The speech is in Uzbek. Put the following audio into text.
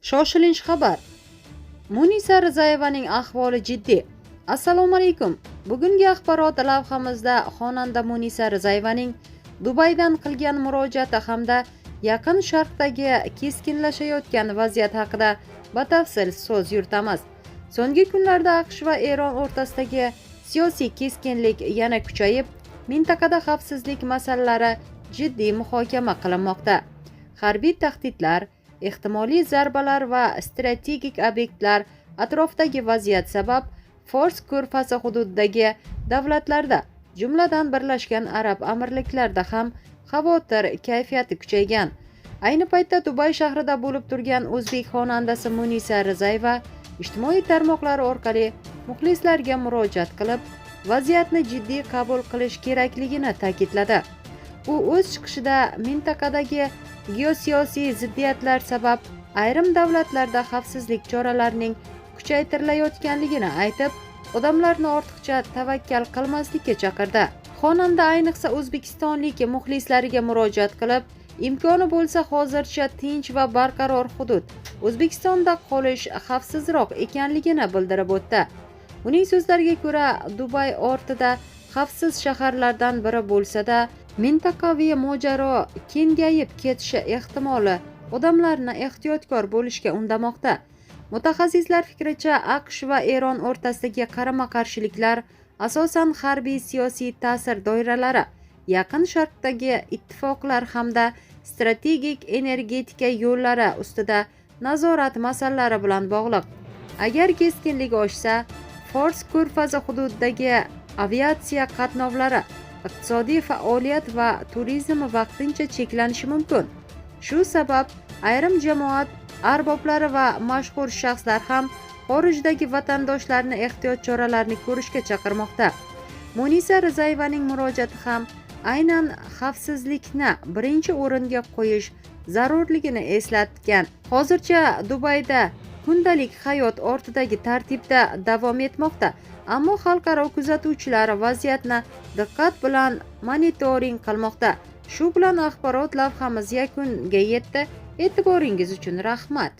Shoshilinch xabar. Munisa Rizayevaning ahvoli jiddiy. Assalomu alaykum. Bugungi axborot lavhamizda xonanda Munisa Rizayevaning Dubaydan qilgan murojaati hamda Yaqin Sharqdagi keskinlashayotgan vaziyat haqida batafsil so'z yuritamiz. So'nggi kunlarda AQSh va Eron o'rtasidagi siyosiy keskinlik yana kuchayib, mintaqada xavfsizlik masalalari jiddiy muhokama qilinmoqda. Harbiy tahdidlar, ehtimoliy zarbalar va strategik obyektlar atrofidagi vaziyat sabab Fors ko'rfazi hududidagi davlatlarda, jumladan Birlashgan Arab Amirliklarida ham xavotir kayfiyati kuchaygan. Ayni paytda Dubay shahrida bo'lib turgan o'zbek xonandasi Munisa Rizayeva ijtimoiy tarmoqlar orqali muxlislariga murojaat qilib, vaziyatni jiddiy qabul qilish kerakligini ta'kidladi. U o'z chiqishida mintaqadagi geosiyosiy ziddiyatlar sabab ayrim davlatlarda xavfsizlik choralarining kuchaytirilayotganligini aytib, odamlarni ortiqcha tavakkal qilmaslikka chaqirdi. Xonanda ayniqsa o'zbekistonlik muxlislariga murojaat qilib, imkoni bo'lsa hozircha tinch va barqaror hudud O'zbekistonda qolish xavfsizroq ekanligini bildirib o'tdi. Uning so'zlariga ko'ra, Dubay ortida xavfsiz shaharlardan biri bo'lsa-da, mintaqaviy mojaro kengayib ketishi ehtimoli odamlarni ehtiyotkor bo'lishga undamoqda. Mutaxassislar fikricha, AQSh va Eron o'rtasidagi qarama-qarshiliklar asosan harbiy siyosiy ta'sir doiralari, Yaqin Sharqdagi ittifoqlar hamda strategik energetika yo'llari ustida nazorat masalalari bilan bog'liq. Agar keskinlik oshsa, Fors ko'rfazi hududidagi aviatsiya qatnovlari, iqtisodiy faoliyat va turizm vaqtincha cheklanishi mumkin. Shu sabab ayrim jamoat arboblari va mashhur shaxslar ham xorijdagi vatandoshlarni ehtiyot choralarini ko'rishga chaqirmoqda. Munisa Rizayevaning murojaati ham aynan xavfsizlikni birinchi o'ringa qo'yish zarurligini eslatgan. Hozircha Dubayda kundalik hayot ortidagi tartibda davom etmoqda, ammo xalqaro kuzatuvchilar vaziyatni diqqat bilan monitoring qilmoqda. Shu bilan axborot lavhamiz yakuniga yetdi. E'tiboringiz uchun rahmat.